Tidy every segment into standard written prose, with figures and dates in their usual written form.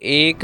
ایک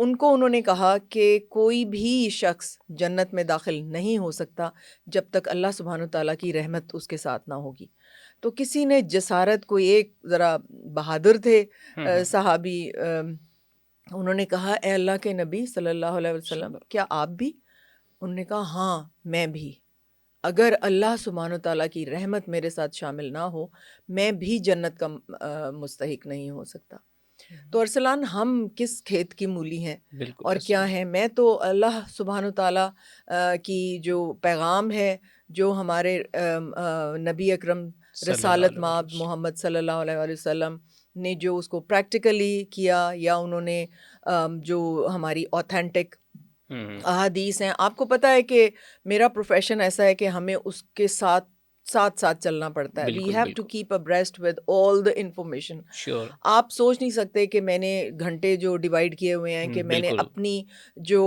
ان کو انہوں نے کہا کہ کوئی بھی شخص جنت میں داخل نہیں ہو سکتا جب تک اللہ سبحانہ تعالیٰ کی رحمت اس کے ساتھ نہ ہوگی. تو کسی نے جسارت، کوئی ایک ذرا بہادر تھے صحابی، انہوں نے کہا اے اللہ کے نبی صلی اللہ علیہ وسلم کیا آپ بھی؟ انہوں نے کہا ہاں میں بھی. اگر اللہ سبحانہ تعالیٰ کی رحمت میرے ساتھ شامل نہ ہو میں بھی جنت کا مستحق نہیں ہو سکتا. تو ارسلان ہم کس کھیت کی مولی ہیں اور کیا ہیں؟ میں تو اللہ سبحانہ تعالیٰ کی جو پیغام ہے، جو ہمارے نبی اکرم رسالت مآب محمد صلی اللہ علیہ وآلہ وسلم نے جو اس کو پریکٹیکلی کیا، یا انہوں نے جو ہماری اوتھینٹک احادیث ہیں. آپ کو پتہ ہے کہ میرا پروفیشن ایسا ہے کہ ہمیں اس کے ساتھ چلنا پڑتا ہے. We have to keep abreast with all the information. آپ سوچ نہیں سکتے کہ میں نے گھنٹے جو ڈیوائڈ کیے ہوئے ہیں کہ میں نے اپنی جو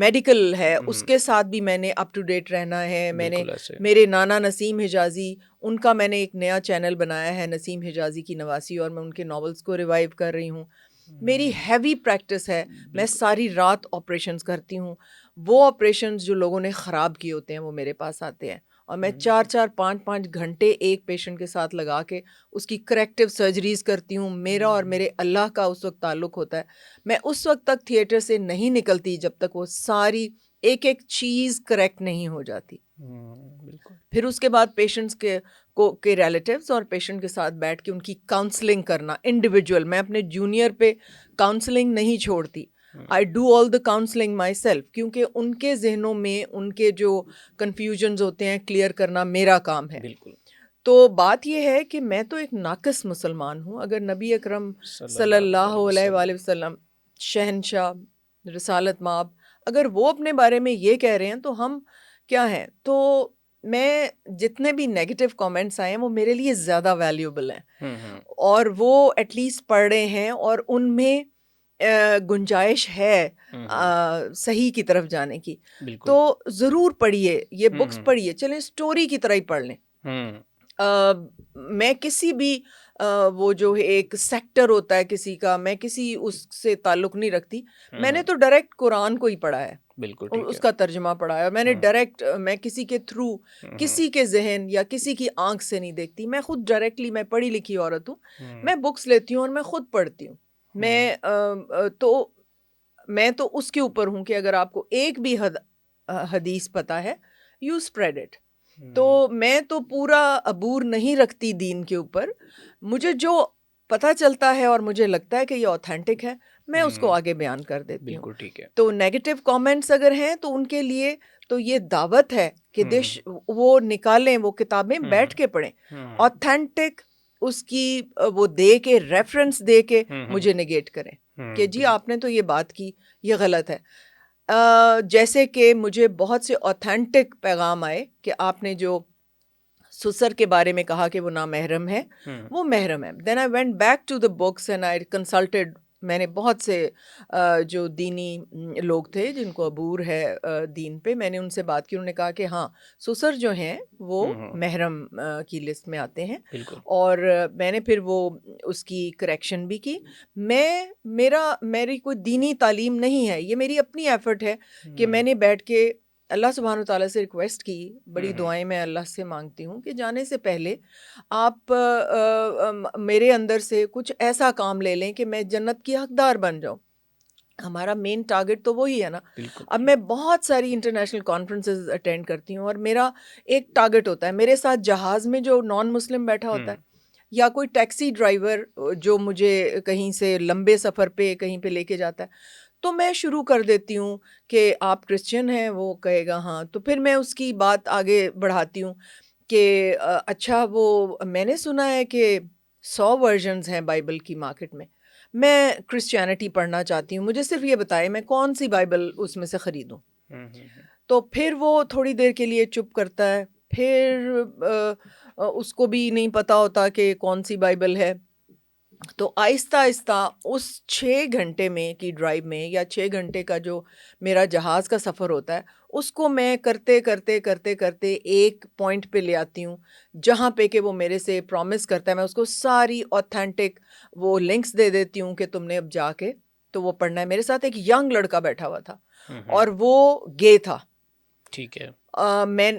میڈیکل ہے اس کے ساتھ بھی میں نے اپ ٹو ڈیٹ رہنا ہے. میں نے میرے نانا نسیم حجازی، ان کا میں نے ایک نیا چینل بنایا ہے نسیم حجازی کی نواسی، اور میں ان کے ناولز کو ریوائیو کر رہی ہوں. میری ہیوی پریکٹس ہے، میں ساری رات آپریشنز کرتی ہوں. وہ آپریشنز جو لوگوں نے خراب کیے ہوتے ہیں وہ میرے پاس آتے ہیں، اور میں 4-5 گھنٹے ایک پیشنٹ کے ساتھ لگا کے اس کی کریکٹیو سرجریز کرتی ہوں. میرا اور میرے اللہ کا اس وقت تعلق ہوتا ہے. میں اس وقت تک تھیٹر سے نہیں نکلتی جب تک وہ ساری ایک چیز کریکٹ نہیں ہو جاتی. پھر اس کے بعد پیشنٹس کے ریلیٹیوز اور پیشنٹ کے ساتھ بیٹھ کے ان کی کاؤنسلنگ کرنا انڈیویجول. میں اپنے جونیئر پہ کاؤنسلنگ نہیں چھوڑتی. I do all the counselling myself, کیونکہ ان کے ذہنوں میں ان کے جو کنفیوژنز ہوتے ہیں کلیئر کرنا میرا کام ہے. تو بات یہ ہے کہ میں تو ایک ناقص مسلمان ہوں. اگر نبی اکرم صلی اللہ علیہ وآلہ وسلم شہنشاہ رسالت مآب اگر وہ اپنے بارے میں یہ کہہ رہے ہیں تو ہم کیا ہیں؟ تو میں جتنے بھی نیگیٹو کامنٹس آئے ہیں وہ میرے لیے زیادہ ویلیوبل ہیں، اور وہ ایٹ لیسٹ پڑھ رہے ہیں اور ان میں گنجائش ہے صحیح کی طرف جانے کی. تو ضرور پڑھیے یہ بکس، پڑھیے، چلیں اسٹوری کی طرح ہی پڑھ لیں. میں کسی بھی وہ جو ایک سیکٹر ہوتا ہے کسی کا، میں کسی اس سے تعلق نہیں رکھتی. میں نے تو ڈائریکٹ قرآن کو ہی پڑھا ہے، اس کا ترجمہ پڑھا ہے. میں نے ڈائریکٹ، میں کسی کے تھرو، کسی کے ذہن یا کسی کی آنکھ سے نہیں دیکھتی. میں خود ڈائریکٹلی، میں پڑھی لکھی عورت ہوں، میں بکس لیتی ہوں اور میں خود پڑھتی ہوں. میں تو اس کے اوپر ہوں کہ اگر آپ کو ایک بھی حدیث پتہ ہے یو اسپریڈ اٹ. تو میں تو پورا عبور نہیں رکھتی دین کے اوپر. مجھے جو پتہ چلتا ہے اور مجھے لگتا ہے کہ یہ اوتھینٹک ہے میں اس کو آگے بیان کر دیتی ہوں. تو نیگیٹو کامنٹس اگر ہیں تو ان کے لیے تو یہ دعوت ہے کہ وہ نکالیں، وہ کتابیں بیٹھ کے پڑھیں، اوتھینٹک اس کی وہ دے کے ریفرنس دے کے مجھے نگیٹ کریں کہ جی آپ نے تو یہ بات کی، یہ غلط ہے. جیسے کہ مجھے بہت سے اوتھینٹک پیغام آئے کہ آپ نے جو سسر کے بارے میں کہا کہ وہ نامحرم ہے، وہ محرم ہے. Then I went back to the books and I consulted. میں نے بہت سے جو دینی لوگ تھے جن کو عبور ہے دین پہ، میں نے ان سے بات کی. انہوں نے کہا کہ ہاں سسر جو ہیں وہ محرم کی لسٹ میں آتے ہیں، اور میں نے پھر وہ اس کی کریکشن بھی کی. میری کوئی دینی تعلیم نہیں ہے، یہ میری اپنی ایفرٹ ہے کہ میں نے بیٹھ کے اللہ سبحانہ تعالیٰ سے ریکویسٹ کی. بڑی دعائیں میں اللہ سے مانگتی ہوں کہ جانے سے پہلے آپ میرے اندر سے کچھ ایسا کام لے لیں کہ میں جنت کی حقدار بن جاؤں. ہمارا مین ٹارگٹ تو وہی ہے نا. اب میں بہت ساری انٹرنیشنل کانفرنسز اٹینڈ کرتی ہوں اور میرا ایک ٹارگٹ ہوتا ہے. میرے ساتھ جہاز میں جو نان مسلم بیٹھا ہوتا ہے، یا کوئی ٹیکسی ڈرائیور جو مجھے کہیں سے لمبے سفر پہ کہیں پہ لے کے جاتا ہے، تو میں شروع کر دیتی ہوں کہ آپ کرسچن ہیں، وہ کہے گا ہاں. تو پھر میں اس کی بات آگے بڑھاتی ہوں کہ اچھا وہ میں نے سنا ہے کہ 100 ورژنز ہیں بائبل کی مارکیٹ میں کرسچینٹی پڑھنا چاہتی ہوں، مجھے صرف یہ بتائے میں کون سی بائبل اس میں سے خریدوں. تو پھر وہ تھوڑی دیر کے لیے چپ کرتا ہے، پھر اس کو بھی نہیں پتہ ہوتا کہ کون سی بائبل ہے. تو آہستہ آہستہ اس 6 گھنٹے میں کی ڈرائیو میں، یا 6 گھنٹے کا جو میرا جہاز کا سفر ہوتا ہے، اس کو میں کرتے کرتے کرتے کرتے ایک پوائنٹ پہ لے آتی ہوں جہاں پہ کہ وہ میرے سے پرومس کرتا ہے. میں اس کو ساری اوتھینٹک وہ لنکس دے دیتی ہوں کہ تم نے اب جا کے تو وہ پڑھنا ہے. میرے ساتھ ایک ینگ لڑکا بیٹھا ہوا تھا اور وہ گے تھا. ٹھیک ہے.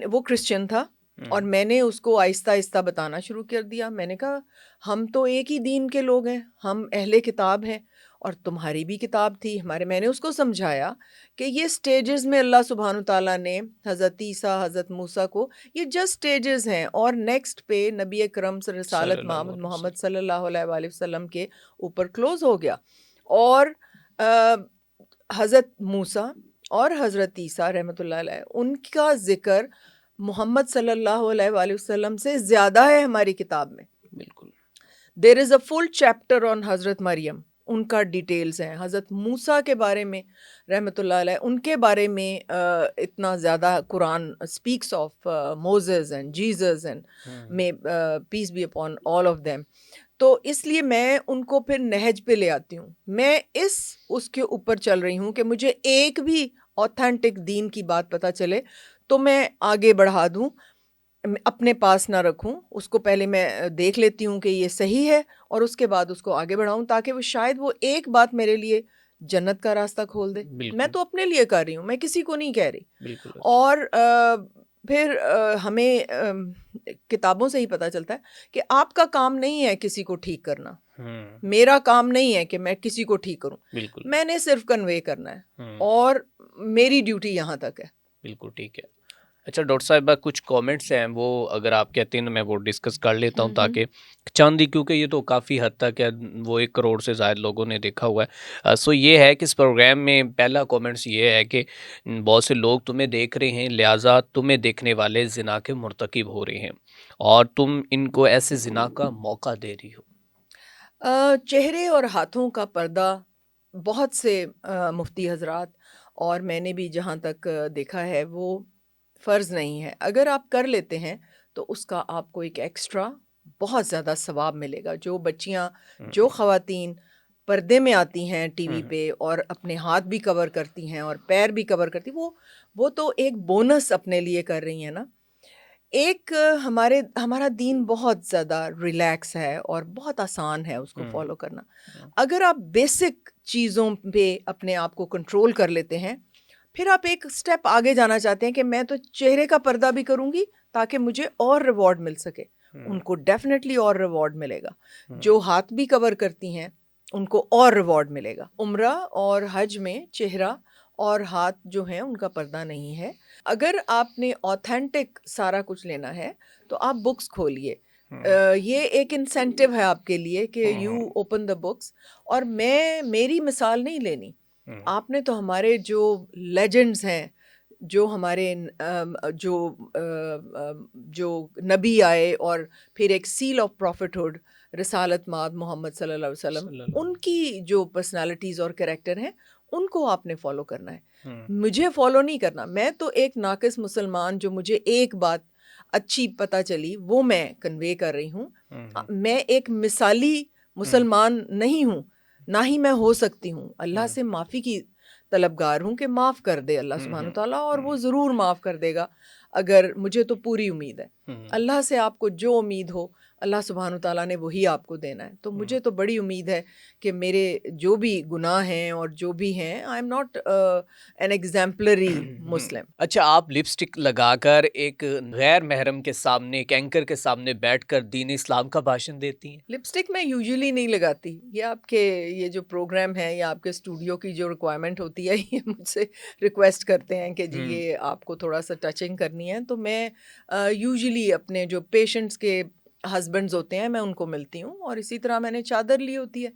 وہ کرسچن تھا اور میں نے اس کو آہستہ آہستہ بتانا شروع کر دیا. میں نے کہا ہم تو ایک ہی دین کے لوگ ہیں, ہم اہل کتاب ہیں اور تمہاری بھی کتاب تھی ہمارے. میں نے اس کو سمجھایا کہ یہ سٹیجز میں اللہ سبحانہ تعالیٰ نے حضرت عیسیٰ, حضرت موسیٰ کو, یہ جسٹ سٹیجز ہیں, اور نیکسٹ پہ نبی اکرم رسالت محمد صلی اللہ علیہ وآلہ وسلم کے اوپر کلوز ہو گیا. اور حضرت موسیٰ اور حضرت عیسیٰ رحمۃ اللہ علیہ, ان کا ذکر محمد صلی اللہ علیہ وآلہ وسلم سے زیادہ ہے ہماری کتاب میں. بالکل. دیر از اے فل چیپٹر آن حضرت مریم, ان کا ڈیٹیلز ہیں. حضرت موسیٰ کے بارے میں رحمۃ اللہ علیہ, ان کے بارے میں اتنا زیادہ Quran speaks of Moses and Jesus and may peace be upon all of them. تو اس لیے میں ان کو پھر نہج پہ لے آتی ہوں. میں اس کے اوپر چل رہی ہوں کہ مجھے ایک بھی اوتھینٹک دین کی بات پتہ چلے تو میں آگے بڑھا دوں, اپنے پاس نہ رکھوں. اس کو پہلے میں دیکھ لیتی ہوں کہ یہ صحیح ہے اور اس کے بعد اس کو آگے بڑھاؤں, تاکہ وہ شاید وہ ایک بات میرے لیے جنت کا راستہ کھول دے. میں تو اپنے لیے کر رہی ہوں, میں کسی کو نہیں کہہ رہی. اور پھر ہمیں کتابوں سے ہی پتہ چلتا ہے کہ آپ کا کام نہیں ہے کسی کو ٹھیک کرنا, میرا کام نہیں ہے کہ میں کسی کو ٹھیک کروں, میں نے صرف کنوے کرنا ہے اور میری ڈیوٹی یہاں تک ہے. بالکل ٹھیک ہے. اچھا ڈاکٹر صاحبہ, کچھ کامنٹس ہیں وہ اگر آپ کہتے ہیں میں وہ ڈسکس کر لیتا ہوں, تاکہ چاندی, کیونکہ یہ تو کافی حد تک ہے, وہ 1 کروڑ سے زائد لوگوں نے دیکھا ہوا ہے. سو یہ ہے کہ اس پروگرام میں پہلا کامنٹس یہ ہے کہ بہت سے لوگ تمہیں دیکھ رہے ہیں, لہٰذا تمہیں دیکھنے والے زنا کے مرتکب ہو رہے ہیں اور تم ان کو ایسے زنا کا موقع دے رہی ہو. چہرے اور ہاتھوں کا پردہ بہت سے مفتی حضرات اور میں نے بھی جہاں تک دیکھا ہے وہ فرض نہیں ہے. اگر آپ کر لیتے ہیں تو اس کا آپ کو ایک ایکسٹرا بہت زیادہ ثواب ملے گا. جو بچیاں, جو خواتین پردے میں آتی ہیں ٹی وی پہ اور اپنے ہاتھ بھی کور کرتی ہیں اور پیر بھی کور کرتی, وہ تو ایک بونس اپنے لیے کر رہی ہیں نا. ایک ہمارا دین بہت زیادہ ریلیکس ہے اور بہت آسان ہے اس کو فالو کرنا. اگر آپ بیسک چیزوں پہ اپنے آپ کو کنٹرول کر لیتے ہیں, پھر آپ ایک سٹیپ آگے جانا چاہتے ہیں کہ میں تو چہرے کا پردہ بھی کروں گی تاکہ مجھے اور ریوارڈ مل سکے. ان کو ڈیفینیٹلی اور ریوارڈ ملے گا. جو ہاتھ بھی کور کرتی ہیں ان کو اور ریوارڈ ملے گا. عمرہ اور حج میں چہرہ اور ہاتھ جو ہیں ان کا پردہ نہیں ہے. اگر آپ نے آتھینٹک سارا کچھ لینا ہے تو آپ بکس کھولیے. یہ ایک انسینٹیو ہے آپ کے لیے کہ یو اوپن دا بکس. اور میری مثال نہیں لینی, آپ نے تو ہمارے جو لیجنڈز ہیں, جو ہمارے جو نبی آئے اور پھر ایک سیل آف پروفٹہڈ رسالت مآب محمد صلی اللہ علیہ وسلم, ان کی جو پرسنالٹیز اور کریکٹر ہیں ان کو آپ نے فالو کرنا ہے. مجھے فالو نہیں کرنا. میں تو ایک ناقص مسلمان, جو مجھے ایک بات اچھی پتہ چلی وہ میں کنوے کر رہی ہوں. میں ایک مثالی مسلمان نہیں ہوں, نہ ہی میں ہو سکتی ہوں. اللہ سے معافی کی طلبگار ہوں کہ معاف کر دے اللہ سبحانہ تعالیٰ, اور وہ ضرور معاف کر دے گا. اگر مجھے تو پوری امید ہے اللہ سے, آپ کو جو امید ہو اللہ سبحانہ تعالیٰ نے وہی آپ کو دینا ہے. تو مجھے تو بڑی امید ہے کہ میرے جو بھی گناہ ہیں اور جو بھی ہیں, I am not an exemplary Muslim. اچھا, آپ لپسٹک لگا کر ایک غیر محرم کے سامنے, ایک اینکر کے سامنے بیٹھ کر دین اسلام کا بھاشن دیتی ہیں؟ لپسٹک میں یوزلی نہیں لگاتی. یہ آپ کے یہ جو پروگرام ہے یا آپ کے اسٹوڈیو کی جو ریکوائرمنٹ ہوتی ہے, یہ مجھ سے ریکویسٹ کرتے ہیں کہ جی یہ آپ کو تھوڑا سا ٹچنگ کرنی ہے. تو میں یوزلی اپنے جو پیشنٹس کے ہسبینڈز ہوتے ہیں میں ان کو ملتی ہوں, اور اسی طرح میں نے چادر لی ہوتی ہے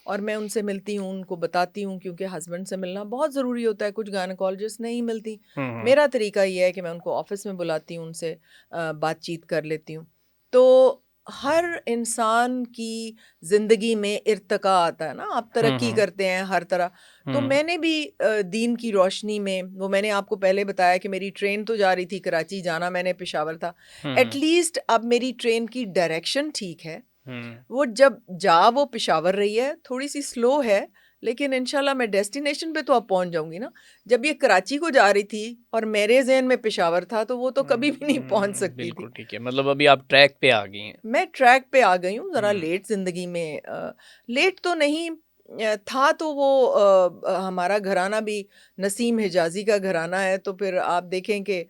اور میں ان سے ملتی ہوں, ان کو بتاتی ہوں, کیونکہ ہسبینڈ سے ملنا بہت ضروری ہوتا ہے. کچھ گائنیکالوجسٹ نہیں ملتی. میرا طریقہ یہ ہے کہ میں ان کو آفس میں بلاتی ہوں, ان سے بات چیت کر لیتی ہوں. تو ہر انسان کی زندگی میں ارتقاء آتا ہے نا, آپ ترقی کرتے ہیں ہر طرح. تو میں نے بھی دین کی روشنی میں, وہ میں نے آپ کو پہلے بتایا کہ میری ٹرین تو جا رہی تھی کراچی, جانا میں نے پشاور تھا. ایٹ لیسٹ اب میری ٹرین کی ڈائریکشن ٹھیک ہے. وہ جب وہ پشاور رہی ہے, تھوڑی سی سلو ہے, لیکن انشاءاللہ میں ڈیسٹینیشن پہ تو اب پہنچ جاؤں گی نا. جب یہ کراچی کو جا رہی تھی اور میرے ذہن میں پشاور تھا, تو وہ تو کبھی بھی نہیں پہنچ سکتی تھی. بالکل ٹھیک ہے, مطلب ابھی آپ ٹریک پہ آ گئی ہیں. میں ٹریک پہ آ گئی ہوں, ذرا لیٹ زندگی میں, لیٹ تو نہیں, تھا تو وہ ہمارا گھرانہ بھی نسیم حجازی کا گھرانہ ہے، تو پھر آپ دیکھیں کہ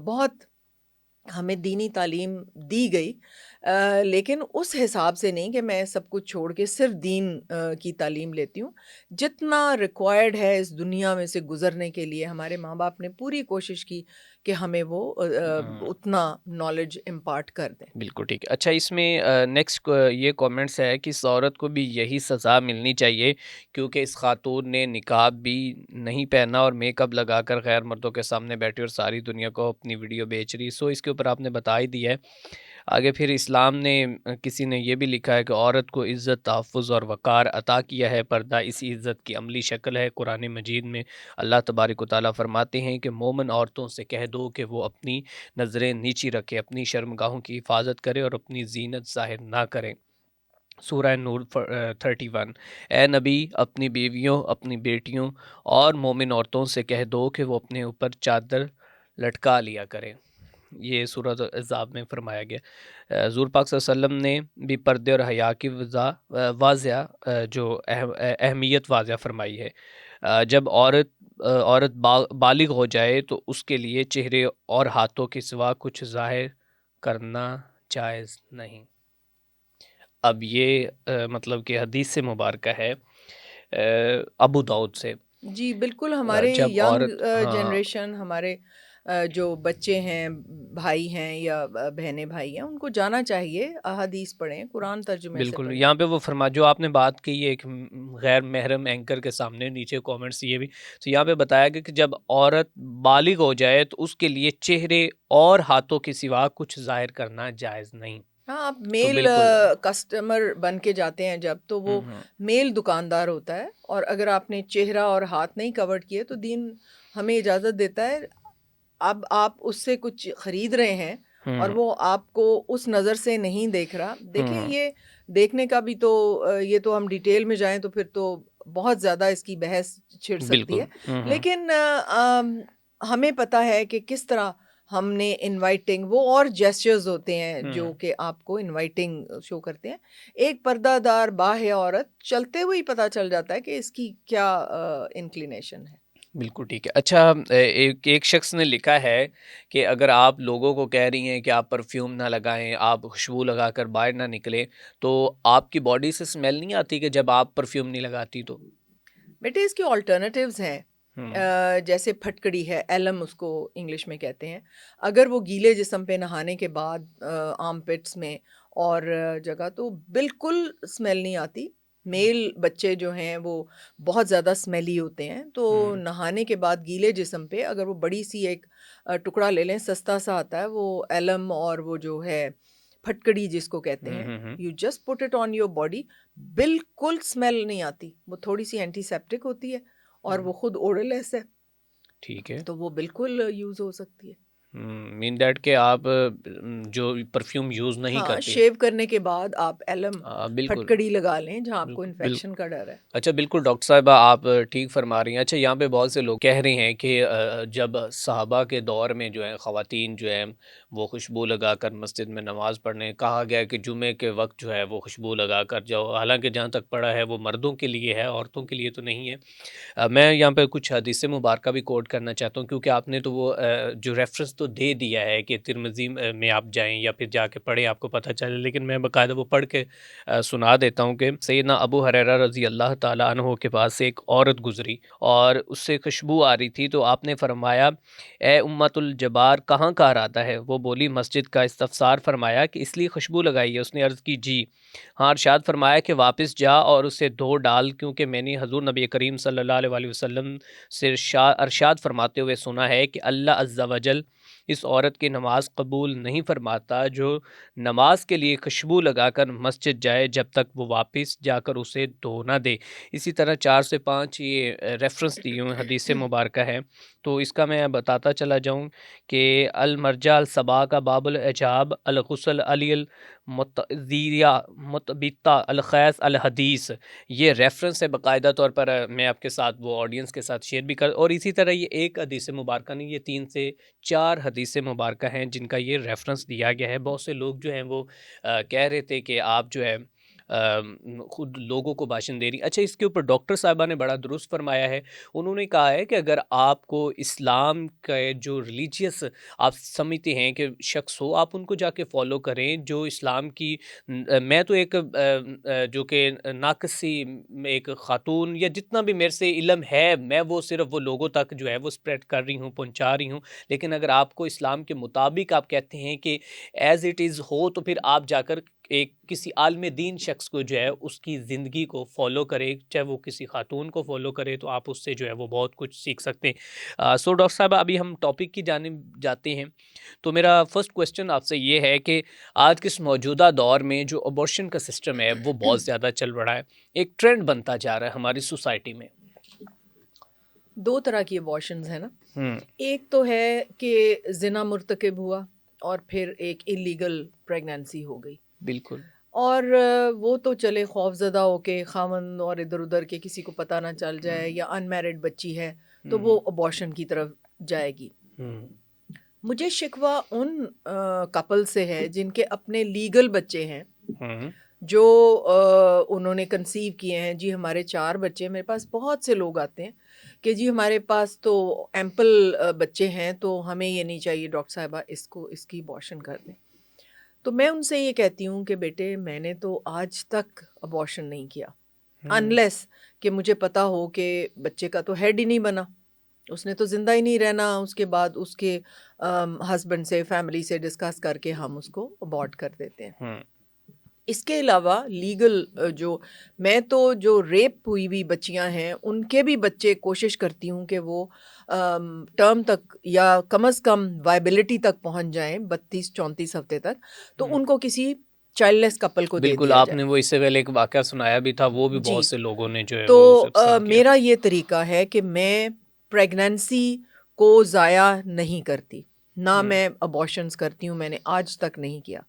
بہت ہمیں دینی تعلیم دی گئی، لیکن اس حساب سے نہیں کہ میں سب کچھ چھوڑ کے صرف دین کی تعلیم لیتی ہوں۔ جتنا ریکوائرڈ ہے اس دنیا میں سے گزرنے کے لیے، ہمارے ماں باپ نے پوری کوشش کی کہ ہمیں وہ اتنا نالج امپارٹ کر دیں۔ بالکل ٹھیک ہے۔ اچھا، اس میں نیکسٹ یہ کامنٹس ہے کہ اس عورت کو بھی یہی سزا ملنی چاہیے کیونکہ اس خاتون نے نقاب بھی نہیں پہنا اور میک اپ لگا کر غیر مردوں کے سامنے بیٹھی اور ساری دنیا کو اپنی ویڈیو بیچ رہی۔ سو اس کے اوپر آپ نے بتا ہی دیا ہے۔ آگے پھر اسلام نے کسی نے یہ بھی لکھا ہے کہ عورت کو عزت، تحفظ اور وقار عطا کیا ہے۔ پردہ اسی عزت کی عملی شکل ہے۔ قرآن مجید میں اللہ تبارک و تعالیٰ فرماتے ہیں کہ مومن عورتوں سے کہہ دو کہ وہ اپنی نظریں نیچی رکھے، اپنی شرمگاہوں کی حفاظت کرے اور اپنی زینت ظاہر نہ کریں۔ سورہ نور 31۔ اے نبی، اپنی بیویوں، اپنی بیٹیوں اور مومن عورتوں سے کہہ دو کہ وہ اپنے اوپر چادر لٹکا لیا کریں۔ یہ سورۃ احزاب میں فرمایا گیا۔ حضور پاک صلی اللہ علیہ وسلم نے بھی پردے اور حیا کی واضح جو اہمیت واضح فرمائی ہے۔ جب عورت بالغ ہو جائے تو اس کے لیے چہرے اور ہاتھوں کے سوا کچھ ظاہر کرنا جائز نہیں۔ اب یہ مطلب کہ حدیث مبارکہ ہے ابو داؤد سے۔ جی بالکل، ہمارے جب ینگ عورت، ہاں جنریشن، ہمارے جو بچے ہیں، بھائی ہیں یا بہنیں بھائی ہیں، ان کو جانا چاہیے، احادیث پڑھیں، قرآن ترجمے سے بالکل پڑھیں۔ یہاں پہ وہ جو آپ نے بات کی ہے ایک غیر محرم اینکر کے سامنے، نیچے کومنٹس یہ بھی تو یہاں پہ بتایا گیا کہ جب عورت بالغ ہو جائے تو اس کے لیے چہرے اور ہاتھوں کے سوا کچھ ظاہر کرنا جائز نہیں۔ ہاں، آپ تو میل بالکل کسٹمر بن کے جاتے ہیں جب، تو وہ ہوں میل دکاندار ہوتا ہے، اور اگر آپ نے چہرہ اور ہاتھ نہیں کور کیے تو دین ہمیں اجازت دیتا ہے، اب آپ اس سے کچھ خرید رہے ہیں اور ہوں وہ آپ کو اس نظر سے نہیں دیکھ رہا۔ دیکھیں، ہوں یہ دیکھنے کا بھی تو یہ تو ہم ڈیٹیل میں جائیں تو پھر تو بہت زیادہ اس کی بحث چھڑ سکتی بالکل ہے، ہوں لیکن ہمیں پتہ ہے کہ کس طرح ہم نے انوائٹنگ، وہ اور جیسچرز ہوتے ہیں جو کہ آپ کو انوائٹنگ شو کرتے ہیں۔ ایک پردہ دار باہر عورت چلتے ہوئے ہی پتہ چل جاتا ہے کہ اس کی کیا انکلینیشن ہے۔ بالکل ٹھیک ہے۔ اچھا، ایک شخص نے لکھا ہے کہ اگر آپ لوگوں کو کہہ رہی ہیں کہ آپ پرفیوم نہ لگائیں، آپ خوشبو لگا کر باہر نہ نکلیں، تو آپ کی باڈی سے اسمیل نہیں آتی کہ جب آپ پرفیوم نہیں لگاتی تو؟ بیٹے اس کے آلٹرنیٹیوز ہیں، ہوں جیسے پھٹکڑی ہے، ایلم اس کو انگلش میں کہتے ہیں۔ اگر وہ گیلے جسم پہ نہانے کے بعد آرم پٹس میں اور جگہ، تو بالکل اسمیل نہیں آتی۔ میل بچے جو ہیں وہ بہت زیادہ اسمیلی ہوتے ہیں، تو ہوں نہانے کے بعد گیلے جسم پہ اگر وہ بڑی سی ایک ٹکڑا لے لیں، سستا سا آتا ہے وہ ایلم، اور وہ جو ہے پھٹکڑی جس کو کہتے ہیں، ہوں you just put it on your body, بالکل اسمیل نہیں آتی۔ وہ تھوڑی سی اینٹی سیپٹک ہوتی ہے اور وہ خود اوڈرلیس ہے، ٹھیک ہے۔ تو وہ بالکل یوز ہو سکتی ہے۔ مین دیٹ کہ آپ جو پرفیوم یوز نہیں ہاں، کرتے۔ شیو کرنے کے بعد آپ ایلم بالکل پھٹکڑی لگا لیں جہاں آپ کو بالکل انفیکشن کا ڈر ہے۔ اچھا بالکل ڈاکٹر صاحبہ، آپ ٹھیک فرما رہی ہیں۔ اچھا، یہاں پہ بہت سے لوگ کہہ رہے ہیں کہ جب صحابہ کے دور میں جو ہے خواتین جو ہیں وہ خوشبو لگا کر مسجد میں نماز پڑھنے کہا گیا کہ جمعے کے وقت جو ہے وہ خوشبو لگا کر جاؤ، حالانکہ جہاں تک پڑھا ہے وہ مردوں کے لیے ہے، عورتوں کے لیے تو نہیں ہے۔ میں یہاں پہ کچھ حدیث مبارکہ بھی کوٹ کرنا چاہتا ہوں کیونکہ آپ نے تو وہ جو ریفرنس تو دے دیا ہے کہ ترمذی میں آپ جائیں یا پھر جا کے پڑھیں، آپ کو پتہ چلے، لیکن میں باقاعدہ وہ پڑھ کے سنا دیتا ہوں کہ سیدنا ابو ہریرہ رضی اللہ تعالیٰ عنہ کے پاس سے ایک عورت گزری اور اس سے خوشبو آ رہی تھی، تو آپ نے فرمایا اے امت الجبار، کہاں کا ارادہ ہے؟ وہ بولی مسجد کا۔ استفسار فرمایا کہ اس لیے خوشبو لگائی ہے؟ اس نے عرض کی جی ہاں۔ ارشاد فرمایا کہ واپس جا اور اسے دھو ڈال، کیونکہ میں نے حضور نبی کریم صلی اللہ علیہ وسلم سے ارشاد فرماتے ہوئے سنا ہے کہ اللہ عز و جل اس عورت کی نماز قبول نہیں فرماتا جو نماز کے لیے خوشبو لگا کر مسجد جائے جب تک وہ واپس جا کر اسے دھو نہ دے۔ اسی طرح 4 سے 5 یہ ریفرنس دی ہوئے حدیث مبارکہ ہے، تو اس کا میں بتاتا چلا جاؤں کہ المرجع الصبا کا باب العجاب، الغسل علی المتزیہ متبتہ الخیس الحدیث، یہ ریفرنس ہے باقاعدہ طور پر۔ میں آپ کے ساتھ وہ آڈینس کے ساتھ شیئر بھی کر، اور اسی طرح یہ ایک حدیث مبارکہ نہیں، یہ 3 سے 4 حدیث مبارکہ ہیں جن کا یہ ریفرنس دیا گیا ہے۔ بہت سے لوگ جو ہیں وہ کہہ رہے تھے کہ آپ جو ہے خود لوگوں کو بھاشن دے رہی. اچھا اس کے اوپر ڈاکٹر صاحبہ نے بڑا درست فرمایا ہے. انہوں نے کہا ہے کہ اگر آپ کو اسلام کا جو ریلیجیس آپ سمجھتے ہیں کہ شخص ہو, آپ ان کو جا کے فالو کریں جو اسلام کی میں تو ایک جو کہ ناقصی ایک خاتون یا جتنا بھی میرے سے علم ہے میں وہ صرف وہ لوگوں تک جو ہے وہ اسپریڈ کر رہی ہوں, پہنچا رہی ہوں. لیکن اگر آپ کو اسلام کے مطابق آپ کہتے ہیں کہ ایز اٹ از ہو, تو پھر آپ جا کر ایک کسی عالم دین شخص کو جو ہے اس کی زندگی کو فالو کرے, چاہے وہ کسی خاتون کو فالو کرے, تو آپ اس سے جو ہے وہ بہت کچھ سیکھ سکتے ہیں. سو ڈاکٹر صاحب ابھی ہم ٹاپک کی جانب جاتے ہیں. تو میرا فرسٹ کوسچن آپ سے یہ ہے کہ آج کے اس موجودہ دور میں جو ابورشن کا سسٹم ہے وہ بہت زیادہ چل رہا ہے, ایک ٹرینڈ بنتا جا رہا ہے ہماری سوسائٹی میں. دو طرح کی ابارشنز ہیں نا. ہوں ایک تو ہے کہ زنا مرتکب ہوا اور پھر ایک انلیگل پریگنینسی ہو گئی, بالکل. اور وہ تو چلے خوف زدہ ہو کے خامند اور ادھر ادھر کے کسی کو پتہ نہ چل جائے, یا ان میرڈ بچی ہے تو وہ ابارشن کی طرف جائے گی. مجھے شکوہ ان کپل سے ہے جن کے اپنے لیگل بچے ہیں, جو انہوں نے کنسیو کیے ہیں. جی ہمارے 4 بچے, میرے پاس بہت سے لوگ آتے ہیں کہ جی ہمارے پاس تو ایمپل بچے ہیں, تو ہمیں یہ نہیں چاہیے ڈاکٹر صاحبہ اس کی ابارشن کر دیں. تو میں ان سے یہ کہتی ہوں کہ بیٹے میں نے تو آج تک ابارشن نہیں کیا, انلیس کہ مجھے پتا ہو کہ بچے کا تو ہیڈ ہی نہیں بنا, اس نے تو زندہ ہی نہیں رہنا. اس کے بعد اس کے ہسبینڈ سے, فیملی سے ڈسکس کر کے ہم اس کو ابارٹ کر دیتے ہیں. اس کے علاوہ لیگل جو ریپ ہوئی ہوئی بچیاں ہیں ان کے بھی بچے کوشش کرتی ہوں کہ وہ ٹرم تک یا کم از کم وائبلٹی تک پہنچ جائیں 32-34 ہفتے تک, تو ان کو کسی چائلڈ لیس کپل کو دے بالکل. دیا آپ جائے. نے وہ اس سے پہلے ایک واقعہ سنایا بھی تھا, وہ بھی جی, بہت سے لوگوں نے جو ہے تو وہ اسے پسند کیا. میرا یہ طریقہ ہے کہ میں پریگنینسی کو ضائع نہیں کرتی, نہ میں ابارشنز کرتی ہوں, میں نے آج تک نہیں کیا.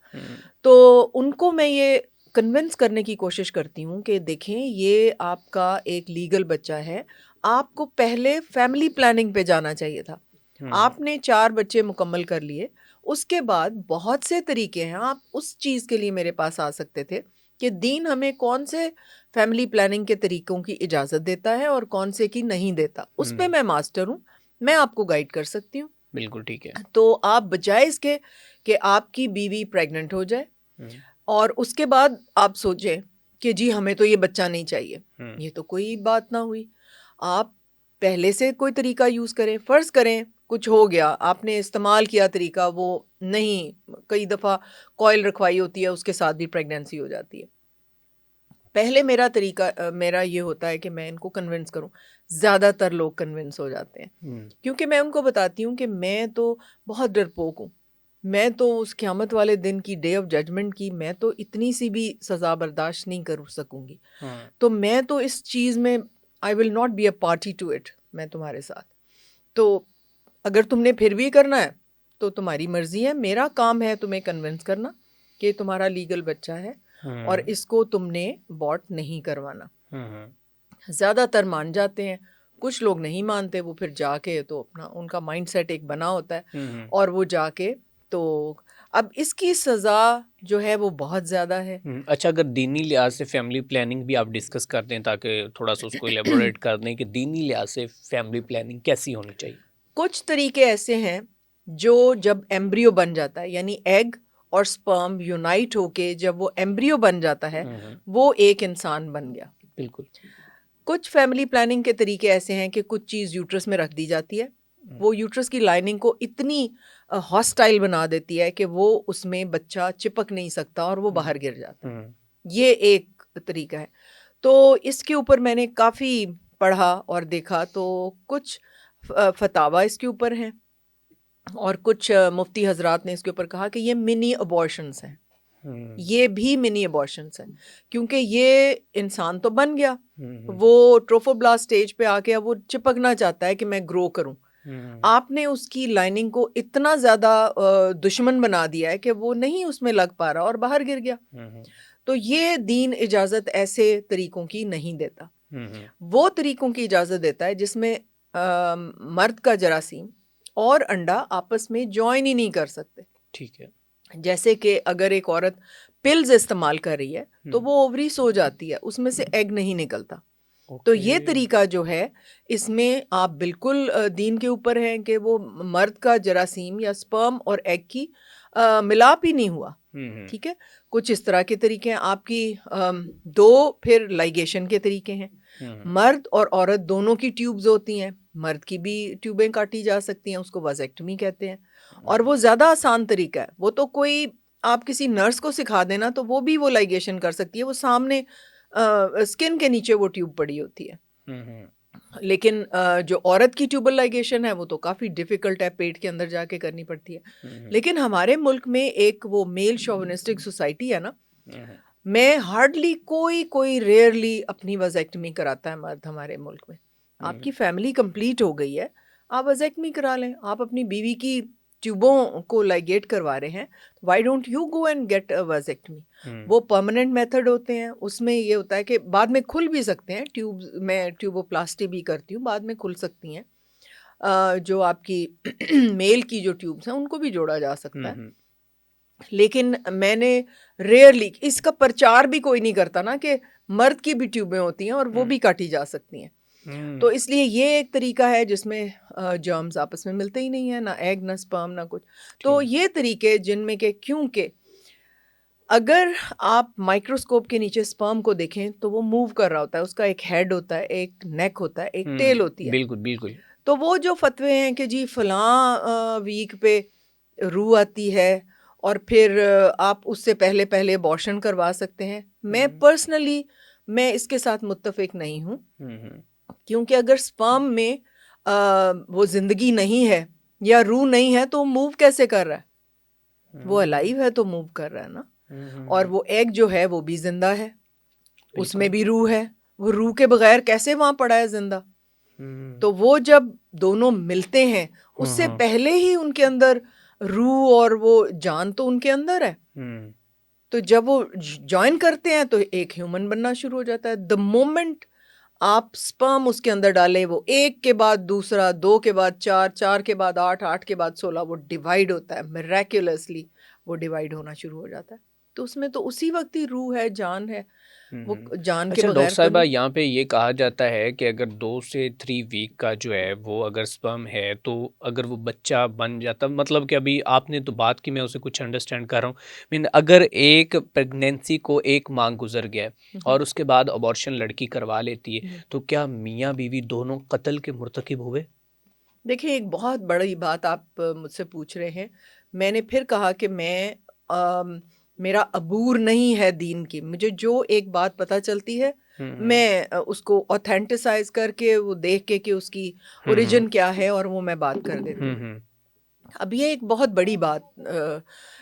تو ان کو میں یہ کنونس کرنے کی کوشش کرتی ہوں کہ دیکھیں یہ آپ کا ایک لیگل بچہ ہے, آپ کو پہلے فیملی پلاننگ پہ جانا چاہیے تھا. آپ نے 4 بچے مکمل کر لیے, اس کے بعد بہت سے طریقے ہیں, آپ اس چیز کے لیے میرے پاس آ سکتے تھے کہ دین ہمیں کون سے فیملی پلاننگ کے طریقوں کی اجازت دیتا ہے اور کون سے کی نہیں دیتا. اس پہ میں ماسٹر ہوں, میں آپ کو گائیڈ کر سکتی ہوں. بالکل ٹھیک ہے. تو آپ بجائے اس کے کہ آپ کی بیوی پریگننٹ ہو جائے اور اس کے بعد آپ سوچیں کہ جی ہمیں تو یہ بچہ نہیں چاہیے, یہ تو کوئی بات نہ ہوئی. آپ پہلے سے کوئی طریقہ یوز کریں. فرض کریں کچھ ہو گیا, آپ نے استعمال کیا طریقہ, وہ نہیں, کئی دفعہ کوئل رکھوائی ہوتی ہے, اس کے ساتھ بھی پریگنینسی ہو جاتی ہے. پہلے میرا یہ ہوتا ہے کہ میں ان کو کنونس کروں. زیادہ تر لوگ کنونس ہو جاتے ہیں کیونکہ میں ان کو بتاتی ہوں کہ میں تو بہت ڈرپوک ہوں, میں تو اس قیامت والے دن کی, ڈے آف ججمنٹ کی, میں تو اتنی سی بھی سزا برداشت نہیں کر سکوں گی. تو میں تو اس چیز میں I will not be a party to it, میں تمہارے ساتھ. تو اگر تم نے پھر بھی کرنا ہے تو تمہاری مرضی ہے, میرا کام ہے تمہیں کنونس کرنا کہ تمہارا لیگل بچہ ہے اور اس کو تم نے ابارٹ نہیں کروانا. زیادہ تر مان جاتے ہیں, کچھ لوگ نہیں مانتے, وہ پھر جا کے تو اپنا ان کا مائنڈ سیٹ ایک بنا ہوتا ہے اور وہ جا کے تو اب اس کی سزا جو ہے وہ بہت زیادہ ہے. اچھا, اگر دینی لحاظ سے فیملی پلاننگ بھی آپ ڈسکس کر دیں تاکہ تھوڑا سا اس کو ایلیبوریٹ کر دیں کہ دینی لحاظ سے فیملی پلاننگ کیسی ہونی چاہیے. کچھ طریقے ایسے ہیں جو جب ایمبریو بن جاتا ہے, یعنی ایگ اور سپرم یونائٹ ہو کے جب وہ ایمبریو بن جاتا ہے وہ ایک انسان بن گیا. بالکل. کچھ فیملی پلاننگ کے طریقے ایسے ہیں کہ کچھ چیز یوٹرس میں رکھ دی جاتی ہے, وہ یوٹرس کی لائننگ کو اتنی ہاسٹائل بنا دیتی ہے کہ وہ اس میں بچہ چپک نہیں سکتا اور وہ باہر گر جاتا ہے. یہ ایک طریقہ ہے. تو اس کے اوپر میں نے کافی پڑھا اور دیکھا, تو کچھ فتاوی اس کے اوپر ہیں اور کچھ مفتی حضرات نے اس کے اوپر کہا کہ یہ منی ابارشنس ہیں, یہ بھی منی ابارشنس ہیں کیونکہ یہ انسان تو بن گیا, وہ ٹروفوبلاسٹ سٹیج پہ آ کے اب وہ چپکنا چاہتا ہے کہ میں گرو کروں. آپ نے اس کی لائننگ کو اتنا زیادہ دشمن بنا دیا ہے کہ وہ نہیں اس میں لگ پا رہا اور باہر گر گیا. تو یہ دین اجازت ایسے طریقوں کی نہیں دیتا. وہ طریقوں کی اجازت دیتا ہے جس میں مرد کا جراثیم اور انڈا آپس میں جوائن ہی نہیں کر سکتے. ٹھیک ہے. جیسے کہ اگر ایک عورت پلز استعمال کر رہی ہے تو وہ اووری سو جاتی ہے, اس میں سے ایگ نہیں نکلتا. تو یہ طریقہ جو ہے اس میں آپ بالکل دین کے اوپر ہیں کہ وہ مرد کا جراثیم یا سپرم اور ایگ کی ملاپ ہی نہیں ہوا. ٹھیک ہے, کچھ اس طرح کے طریقے ہیں. آپ کی دو پھر لائگیشن کے طریقے ہیں. مرد اور عورت دونوں کی ٹیوبز ہوتی ہیں, مرد کی بھی ٹیوبیں کاٹی جا سکتی ہیں, اس کو وازیکٹمی کہتے ہیں, اور وہ زیادہ آسان طریقہ ہے. وہ تو کوئی آپ کسی نرس کو سکھا دینا تو وہ بھی وہ لائگیشن کر سکتی ہے, وہ سامنے اسکن کے نیچے وہ ٹیوب پڑی ہوتی ہے. لیکن جو عورت کی ٹیوبل لائگیشن ہے وہ تو کافی ڈیفیکلٹ ہے, پیٹ کے اندر جا کے کرنی پڑتی ہے. لیکن ہمارے ملک میں ایک وہ میل شوونسٹک سوسائٹی ہے نا, میں ہارڈلی کوئی ریئرلی اپنی وازیکٹمی کراتا ہے مرد ہمارے ملک میں. آپ کی فیملی کمپلیٹ ہو گئی ہے, آپ وازیکٹمی کرا لیں. آپ اپنی بیوی کی ٹیوبوں کو لائگیٹ کروا رہے ہیں, why don't you go and get vasectomy. وہ پرماننٹ میتھڈ ہوتے ہیں, اس میں یہ ہوتا ہے کہ بعد میں کھل بھی سکتے ہیں ٹیوب. میں ٹیوبوپلاسٹی بھی کرتی ہوں, بعد میں کھل سکتی ہیں. جو آپ کی میل کی جو ٹیوبس ہیں ان کو بھی جوڑا جا سکتا ہے. لیکن میں نے ریئرلی, اس کا پرچار بھی کوئی نہیں کرتا نا کہ مرد کی بھی ٹیوبیں ہوتی ہیں اور وہ بھی کاٹی جا سکتی ہیں. تو اس لیے یہ ایک طریقہ ہے جس میں جرمز آپس میں ملتے ہی نہیں ہیں, نہ ایگ نہ سپرم نہ کچھ. تو یہ طریقے جن میں کہ کیونکہ اگر آپ مائکروسکوپ کے نیچے سپرم کو دیکھیں تو وہ موو کر رہا ہوتا ہے, اس کا ایک ہیڈ ہوتا ہے, ایک نیک ہوتا ہے, ایک ٹیل ہوتی ہے. بالکل. تو وہ جو فتوے ہیں کہ جی فلاں ویک پہ روح آتی ہے اور پھر آپ اس سے پہلے ابارشن کروا سکتے ہیں, میں پرسنلی میں اس کے ساتھ متفق نہیں ہوں. کیونکہ اگر سپرم میں وہ زندگی نہیں ہے یا روح نہیں ہے تو موو کیسے کر رہا ہے؟ وہ الائیو ہے تو موو کر رہا ہے نا. اور وہ ایگ جو ہے وہ بھی زندہ ہے, اس میں بھی روح ہے. وہ روح کے بغیر کیسے وہاں پڑا ہے زندہ؟ تو وہ جب دونوں ملتے ہیں اس سے پہلے ہی ان کے اندر روح اور وہ جان تو ان کے اندر ہے. تو جب وہ جوائن کرتے ہیں تو ایک ہیومن بننا شروع ہو جاتا ہے. دا مومنٹ آپ سپرم اس کے اندر ڈالیں, وہ ایک کے بعد دوسرا, 2 کے بعد 4, 4 کے بعد 8, 8 کے بعد 16, وہ ڈیوائڈ ہوتا ہے. میریکولسلی وہ ڈیوائڈ ہونا شروع ہو جاتا ہے. تو اس میں تو اسی وقت ہی روح ہے, جان ہے. وہ جان کے اچھا بغیر ڈاکٹر صاحبہ, یہاں پہ یہ کہا جاتا ہے کہ اگر 2 سے 3 ویک کا جو ہے وہ اگر سپرم ہے تو اگر وہ بچہ بن جاتا, مطلب کہ ابھی آپ نے تو بات کی, میں اسے کچھ انڈرسٹینڈ کر رہا ہوں. اگر ایک پریگنینسی کو 1 ماہ گزر گیا اور اس کے بعد ابارشن لڑکی کروا لیتی ہے تو کیا میاں بیوی دونوں قتل کے مرتکب ہوئے؟ دیکھیں, ایک بہت بڑی بات آپ مجھ سے پوچھ رہے ہیں. میں نے پھر کہا کہ میں میرا عبور نہیں ہے دین کی. مجھے جو ایک بات پتہ چلتی ہے میں اس کو اوتھینٹسائز کر کے وہ دیکھ کے کہ اس کی اوریجن کیا ہے اور وہ میں بات کر دیتی ہوں. اب یہ ایک بہت بڑی بات,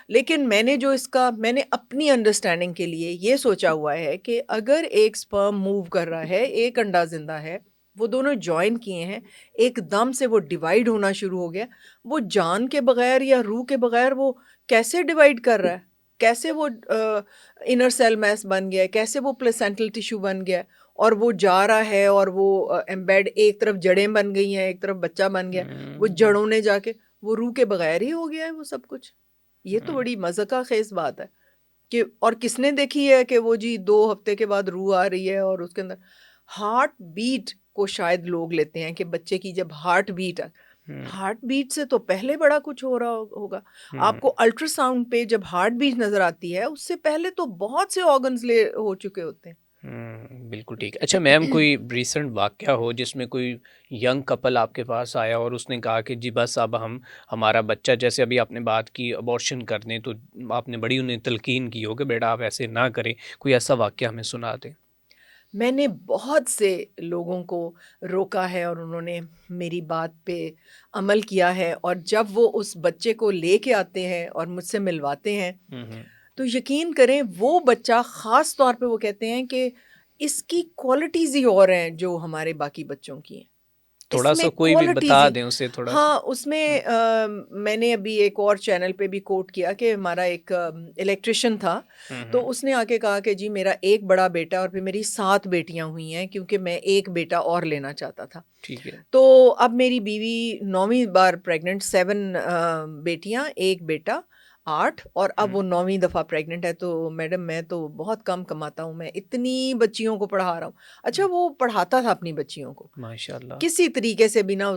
لیکن میں نے اپنی انڈرسٹینڈنگ کے لیے یہ سوچا ہوا ہے کہ اگر ایک سپرم موو کر رہا ہے, ایک انڈا زندہ ہے, وہ دونوں جوائن کیے ہیں, ایک دم سے وہ ڈیوائیڈ ہونا شروع ہو گیا. وہ جان کے بغیر یا روح کے بغیر وہ کیسے ڈیوائیڈ کر رہا ہے؟ کیسے وہ انر سیل میس بن گیا ہے, کیسے وہ پلیسنٹل ٹیشو بن گیا ہے, اور وہ جا رہا ہے اور وہ ایمبیڈ, ایک طرف جڑیں بن گئی ہیں, ایک طرف بچہ بن گیا, وہ جڑوں نے جا کے وہ روح کے بغیر ہی ہو گیا ہے وہ سب کچھ. یہ تو بڑی مذاقہ خیز بات ہے کہ, اور کس نے دیکھی ہے کہ وہ جی 2 ہفتے کے بعد روح آ رہی ہے اور اس کے اندر ہارٹ بیٹ کو شاید لوگ لیتے ہیں کہ بچے کی جب ہارٹ بیٹ سے تو پہلے بڑا کچھ ہو رہا ہوگا. آپ کو الٹرا ساؤنڈ پہ جب ہارٹ بیٹ نظر آتی ہے اس سے پہلے تو بہت سے آرگنز ہو چکے ہوتے ہیں. بالکل ٹھیک. اچھا میم, کوئی ریسنٹ واقعہ ہو جس میں کوئی ینگ کپل آپ کے پاس آیا اور اس نے کہا کہ جی بس اب ہمارا بچہ, جیسے ابھی آپ نے بات کی ابارشن کرنے, تو آپ نے بڑی انہیں تلقین کی ہو کہ بیٹا آپ ایسے نہ کریں, کوئی ایسا واقعہ ہمیں سنا دیں. میں نے بہت سے لوگوں کو روکا ہے اور انہوں نے میری بات پہ عمل کیا ہے, اور جب وہ اس بچے کو لے کے آتے ہیں اور مجھ سے ملواتے ہیں تو یقین کریں وہ بچہ, خاص طور پہ وہ کہتے ہیں کہ اس کی کوالٹیز ہی اور ہیں جو ہمارے باقی بچوں کی ہیں. تھوڑا سا کوئی بھی بتا دیں اسے تھوڑا. ہاں, اس میں میں نے ابھی ایک اور چینل پہ بھی کوٹ کیا کہ ہمارا ایک الیکٹریشین تھا, تو اس نے آ کے کہا کہ جی میرا ایک بڑا بیٹا اور پھر میری 7 بیٹیاں ہوئی ہیں, کیونکہ میں ایک بیٹا اور لینا چاہتا تھا. ٹھیک ہے. تو اب میری بیوی 9ویں بار پریگننٹ, 7 بیٹیاں 1 بیٹا, 8 اور اب وہ 9ویں دفعہ پریگننٹ ہے. تو میڈم میں تو بہت کم کماتا ہوں, میں اتنی بچیوں کو پڑھا رہا ہوں. اچھا وہ پڑھاتا تھا اپنی بچیوں کو ماشاء اللہ. کسی طریقے سے بھی نا,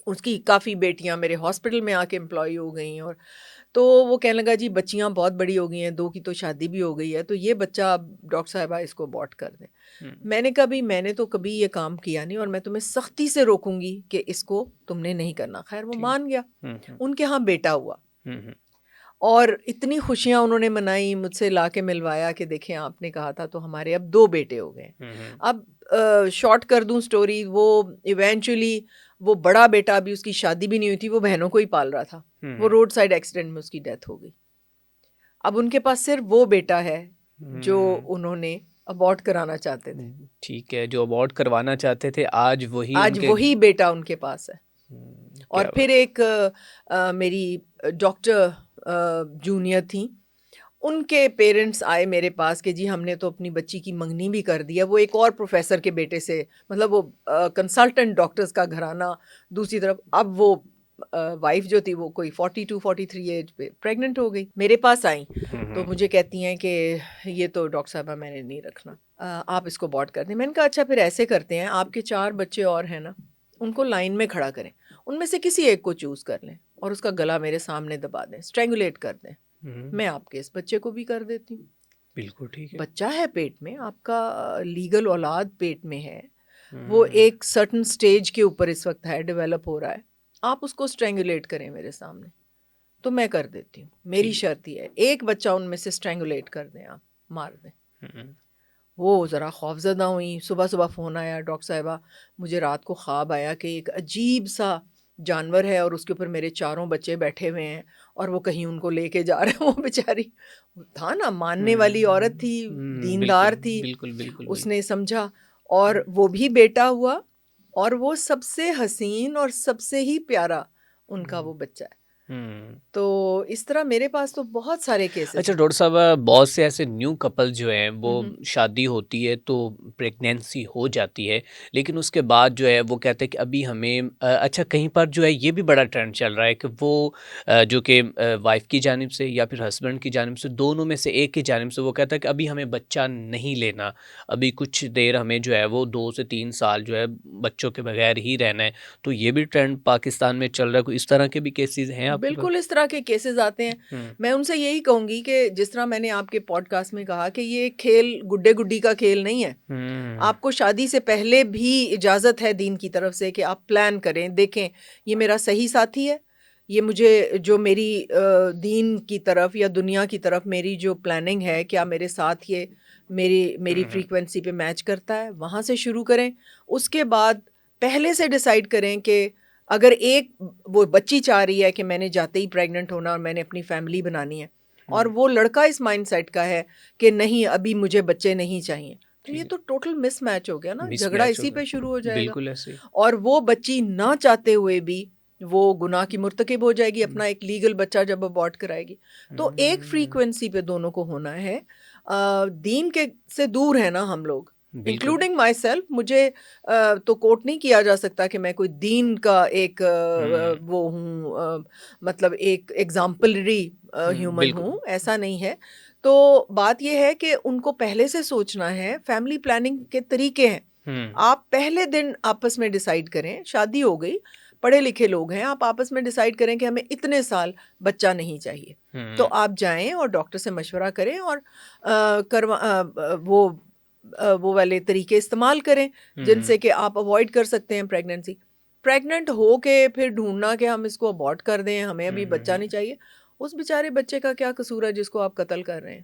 اس کی کافی بیٹیاں میرے ہاسپٹل میں آ کے امپلائی ہو گئیں, اور تو وہ کہنے لگا جی بچیاں بہت بڑی ہو گئی ہیں, 2 کی تو شادی بھی ہو گئی ہے, تو یہ بچہ اب ڈاکٹر صاحبہ اس کو ابورٹ کر دیں. میں نے کہا بھی میں نے تو کبھی یہ کام کیا نہیں, اور میں تمہیں سختی سے روکوں گی کہ اس کو تم نے نہیں کرنا. خیر وہ مان گیا. ان کے ہاں بیٹا ہوا, اور اتنی خوشیاں انہوں نے منائی, مجھ سے لا کے ملوایا کہ دیکھیں آپ نے کہا تھا, تو ہمارے اب 2 بیٹے ہو گئے. اب شارٹ کر دوں سٹوری, وہ ایونچولی وہ بڑا بیٹا, ابھی اس کی شادی بھی نہیں ہوئی تھی, وہ بہنوں کو ہی پال رہا تھا, وہ روڈ سائڈ ایکسیڈنٹ میں اس کی ڈیتھ ہو گئی. اب ان کے پاس صرف وہ بیٹا ہے جو انہوں نے ابورٹ کرانا چاہتے تھے. ٹھیک ہے, جو ابورٹ کروانا چاہتے تھے آج وہی بیٹا ان کے پاس ہے. اور پھر ایک میری ڈاکٹر جونیئر تھیں, ان کے پیرنٹس آئے میرے پاس کہ جی ہم نے تو اپنی بچی کی منگنی بھی کر دیا. وہ ایک اور پروفیسر کے بیٹے سے, مطلب وہ کنسلٹنٹ ڈاکٹرز کا گھرانہ, دوسری طرف اب وہ وائف جو تھی وہ کوئی 42-43 ایج پہ پریگننٹ ہو گئی. میرے پاس آئیں تو مجھے کہتی ہیں کہ یہ تو ڈاکٹر صاحبہ میں نے نہیں رکھنا, آپ اس کو ابورٹ کر دیں. میں نے کہا اچھا پھر ایسے کرتے ہیں, آپ کے 4 بچے اور ہیں نا, ان کو لائن میں کھڑا کریں, ان میں سے کسی ایک کو چوز کر لیں اور اس کا گلا میرے سامنے دبا دیں, اسٹرینگولیٹ کر دیں. میں آپ کے اس بچے کو بھی کر دیتی ہوں. بالکل ٹھیک ہے. بچہ ہے پیٹ میں, آپ کا لیگل اولاد پیٹ میں ہے, وہ ایک سرٹن سٹیج کے اوپر اس وقت ہے, ڈیولپ ہو رہا ہے, آپ اس کو اسٹرینگولیٹ کریں میرے سامنے, تو میں کر دیتی ہوں. میری شرط یہ ہے ایک بچہ ان میں سے اسٹرینگولیٹ کر دیں, آپ مار دیں. وہ ذرا خوف زدہ ہوئی. صبح فون آیا, ڈاکٹر صاحبہ مجھے رات کو خواب آیا کہ ایک عجیب سا جانور ہے اور اس کے اوپر میرے 4 بچے بیٹھے ہوئے ہیں اور وہ کہیں ان کو لے کے جا رہے ہیں. وہ بیچاری تھا نا, ماننے والی عورت تھی, دیندار تھی, اس نے سمجھا, اور وہ بھی بیٹا ہوا, اور وہ سب سے حسین اور سب سے ہی پیارا ان کا وہ بچہ ہے. تو اس طرح میرے پاس تو بہت سارے کیسز. اچھا ڈاکٹر صاحب, بہت سے ایسے نیو کپل جو ہیں وہ شادی ہوتی ہے تو پریگنینسی ہو جاتی ہے, لیکن اس کے بعد جو ہے وہ کہتے ہیں کہ ابھی ہمیں اچھا کہیں پر جو ہے یہ بھی بڑا ٹرینڈ چل رہا ہے کہ وہ جو کہ وائف کی جانب سے یا پھر ہسبینڈ کی جانب سے, دونوں میں سے ایک کی جانب سے وہ کہتا ہے کہ ابھی ہمیں بچہ نہیں لینا, ابھی کچھ دیر ہمیں جو ہے وہ 2 سے 3 سال جو ہے بچوں کے بغیر ہی رہنا ہے. تو یہ بھی ٹرینڈ پاکستان میں چل رہا ہے, کوئی اس طرح کے بھی کیسز ہیں آپ کے پاس؟ بالکل اس طرح کے کیسز آتے ہیں. میں ان سے یہی کہوں گی کہ جس طرح میں نے آپ کے پوڈ کاسٹ میں کہا کہ یہ کھیل گڈے گڈی کا کھیل نہیں ہے. آپ کو شادی سے پہلے بھی اجازت ہے دین کی طرف سے کہ آپ پلان کریں, دیکھیں یہ میرا صحیح ساتھی ہے, یہ مجھے جو میری دین کی طرف یا دنیا کی طرف میری جو پلاننگ ہے, کیا میرے ساتھ یہ میری فریکوینسی پہ میچ کرتا ہے. وہاں سے شروع کریں. اس کے بعد پہلے سے ڈیسائیڈ کریں کہ اگر ایک وہ بچی چاہ رہی ہے کہ میں نے جاتے ہی پریگننٹ ہونا اور میں نے اپنی فیملی بنانی ہے, اور وہ لڑکا اس مائنڈ سیٹ کا ہے کہ نہیں ابھی مجھے بچے نہیں چاہیے, تو یہ تو ٹوٹل مس میچ ہو گیا نا, جھگڑا اسی پہ شروع ہو جائے گا. بالکل ایسے. اور وہ بچی نہ چاہتے ہوئے بھی وہ گناہ کی مرتکب ہو جائے گی, اپنا ایک لیگل بچہ جب ابورٹ کرائے گی. تو ایک فریکوینسی پہ دونوں کو ہونا ہے. دین کے سے دور ہے نا ہم لوگ, انکلوڈنگ مائی سیلف. مجھے تو کوٹ نہیں کیا جا سکتا کہ میں کوئی دین کا ایک وہ ہوں, مطلب ایک ایگزامپلری ہیومن ہوں, ایسا نہیں ہے. تو بات یہ ہے کہ ان کو پہلے سے سوچنا ہے. فیملی پلاننگ کے طریقے ہیں. آپ پہلے دن آپس میں ڈیسائیڈ کریں, شادی ہو گئی, پڑھے لکھے لوگ ہیں, آپ آپس میں ڈیسائیڈ کریں کہ ہمیں اتنے سال بچہ نہیں چاہیے. تو آپ جائیں اور ڈاکٹر سے مشورہ کریں اور وہ والے طریقے استعمال کریں جن سے کہ آپ اوائڈ کر سکتے ہیں پریگننسی. پریگننٹ ہو کے پھر ڈھونڈنا کہ ہم اس کو ابورٹ کر دیں, ہمیں ابھی بچہ نہیں چاہیے, اس بیچارے بچے کا کیا قصور ہے جس کو آپ قتل کر رہے ہیں.